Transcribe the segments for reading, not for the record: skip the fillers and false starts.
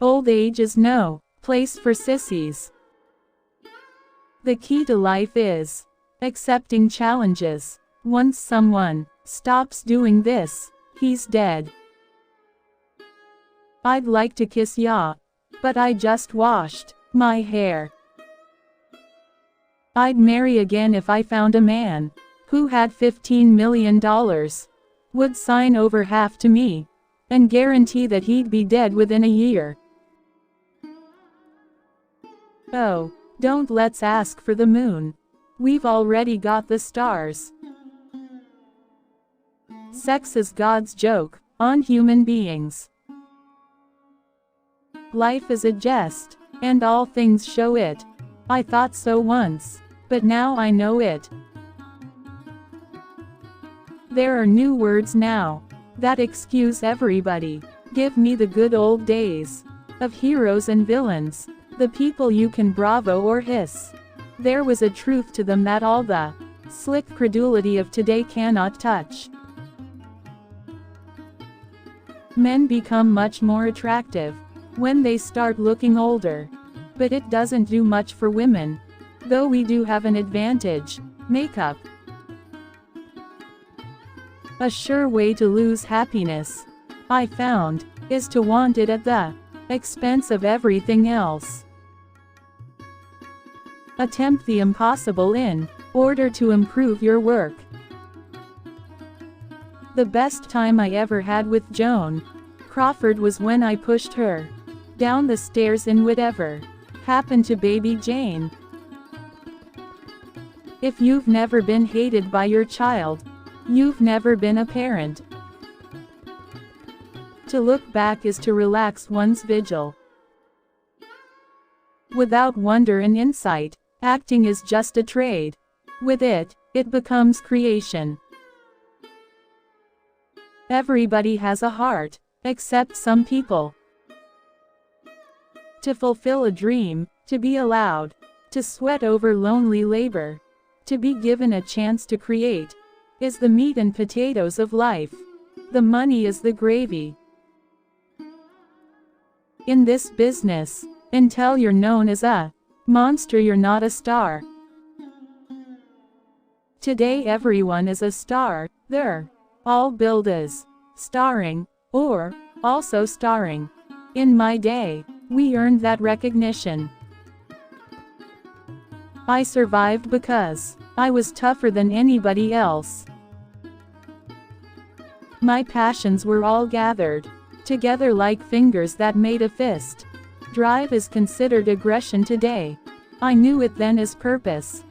Old age is no place for sissies. The key to life is accepting challenges. Once someone stops doing this, he's dead. I'd like to kiss ya, but I just washed my hair. I'd marry again if I found a man who had $15 million, would sign over half to me, and guarantee that he'd be dead within a year. Oh, don't let's ask for the moon. We've already got the stars. Sex is God's joke on human beings. Life is a jest, and all things show it. I thought so once, but now I know it. There are new words now that excuse everybody. Give me the good old days of heroes and villains, the people you can bravo or hiss. There was a truth to them that all the slick credulity of today cannot touch. Men become much more attractive when they start looking older. But it doesn't do much for women, though we do have an advantage: makeup. A sure way to lose happiness, I found, is to want it at the expense of everything else. Attempt the impossible in order to improve your work. The best time I ever had with Joan Crawford was when I pushed her down the stairs in whatever happened to baby Jane. If you've never been hated by your child, you've never been a parent. To look back is to relax one's vigil. Without wonder and insight, acting is just a trade. With it, it becomes creation. Everybody has a heart, except some people. To fulfill a dream, to be allowed to sweat over lonely labor, to be given a chance to create, is the meat and potatoes of life. The money is the gravy. In this business, until you're known as a monster, you're not a star. Today everyone is a star. They're all billed as starring, or also starring. In my day, we earned that recognition. I survived because I was tougher than anybody else. My passions were all gathered together like fingers that made a fist. Drive is considered aggression today. I knew it then as purpose.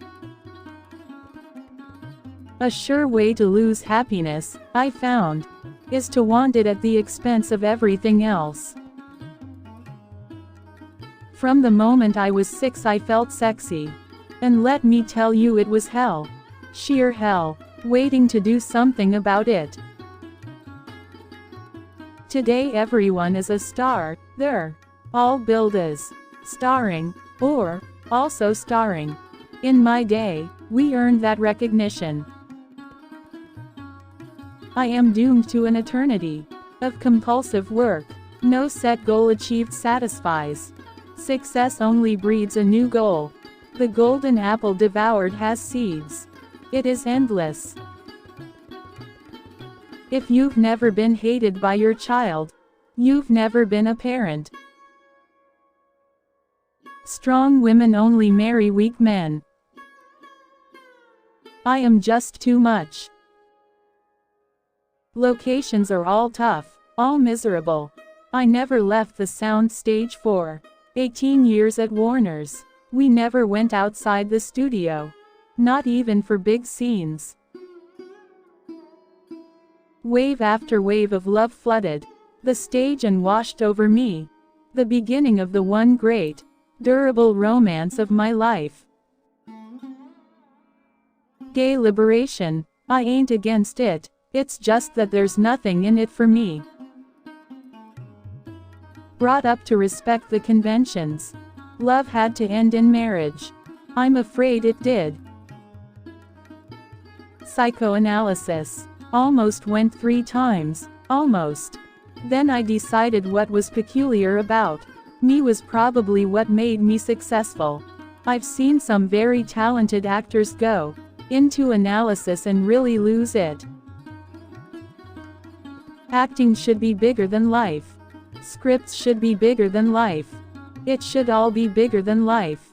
A sure way to lose happiness, I found, is to want it at the expense of everything else. From the moment I was 6 I felt sexy. And let me tell you, it was hell. Sheer hell, waiting to do something about it. Today everyone is a star. They're all billed as starring, or also starring. In my day, we earned that recognition. I am doomed to an eternity of compulsive work. No set goal achieved satisfies. Success only breeds a new goal. The golden apple devoured has seeds. It is endless. If you've never been hated by your child, you've never been a parent. Strong women only marry weak men. I am just too much. Locations are all tough, all miserable. I never left the sound stage for 18 years at Warner's. We never went outside the studio. Not even for big scenes. Wave after wave of love flooded the stage and washed over me. The beginning of the one great, durable romance of my life. Gay liberation, I ain't against it, it's just that there's nothing in it for me. Brought up to respect the conventions. Love had to end in marriage. I'm afraid it did. Psychoanalysis. Almost went 3 times. Almost. Then I decided what was peculiar about Me was probably what made me successful. I've seen some very talented actors go into analysis and really lose it. Acting should be bigger than life. Scripts should be bigger than life. It should all be bigger than life.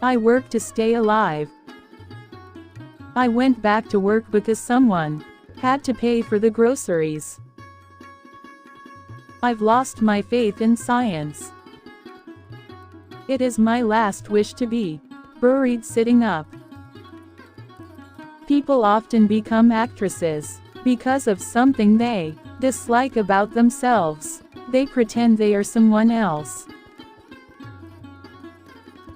I work to stay alive. I went back to work because someone had to pay for the groceries. I've lost my faith in science. It is my last wish to be buried sitting up. People often become actresses because of something they dislike about themselves. They pretend they are someone else.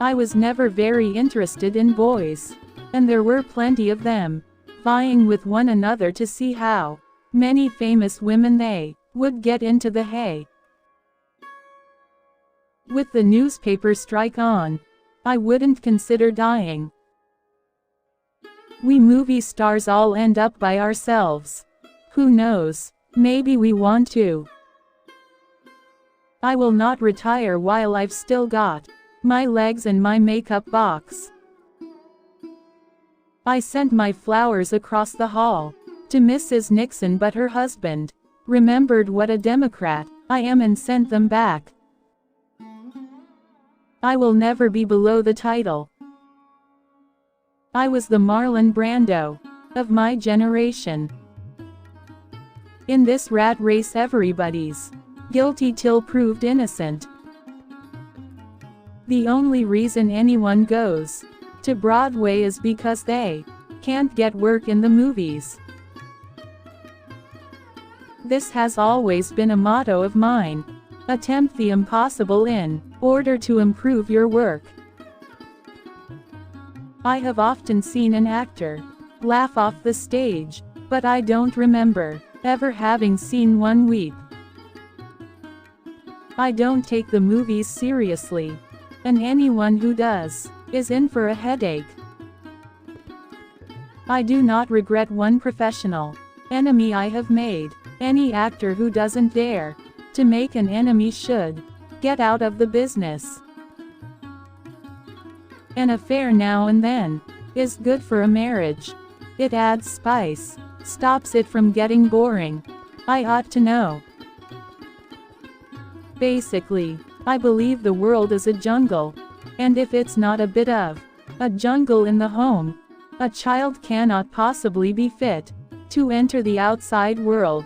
I was never very interested in boys, and there were plenty of them, vying with one another to see how many famous women they would get into the hay. With the newspaper strike on, I wouldn't consider dying. We movie stars all end up by ourselves. Who knows, maybe we want to. I will not retire while I've still got my legs and my makeup box. I sent my flowers across the hall to Mrs. Nixon, but her husband remembered what a Democrat I am and sent them back. I will never be below the title. I was the Marlon Brando of my generation. In this rat race, everybody's guilty till proved innocent. The only reason anyone goes to Broadway is because they can't get work in the movies. This has always been a motto of mine. Attempt the impossible in order to improve your work. I have often seen an actor laugh off the stage, but I don't remember ever having seen one weep. I don't take the movies seriously, and anyone who does is in for a headache. I do not regret one professional enemy I have made. Any actor who doesn't dare to make an enemy should get out of the business. An affair now and then is good for a marriage. It adds spice, stops it from getting boring. I ought to know. Basically, I believe the world is a jungle, and if it's not a bit of a jungle in the home, a child cannot possibly be fit to enter the outside world.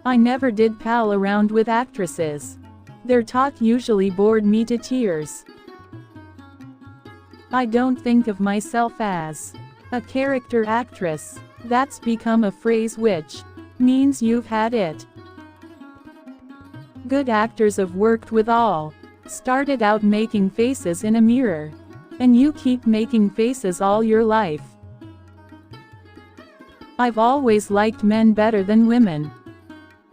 I never did pal around with actresses. Their talk usually bored me to tears. I don't think of myself as a character actress. That's become a phrase which means you've had it. Good actors have worked with all. Started out making faces in a mirror, and you keep making faces all your life. I've always liked men better than women.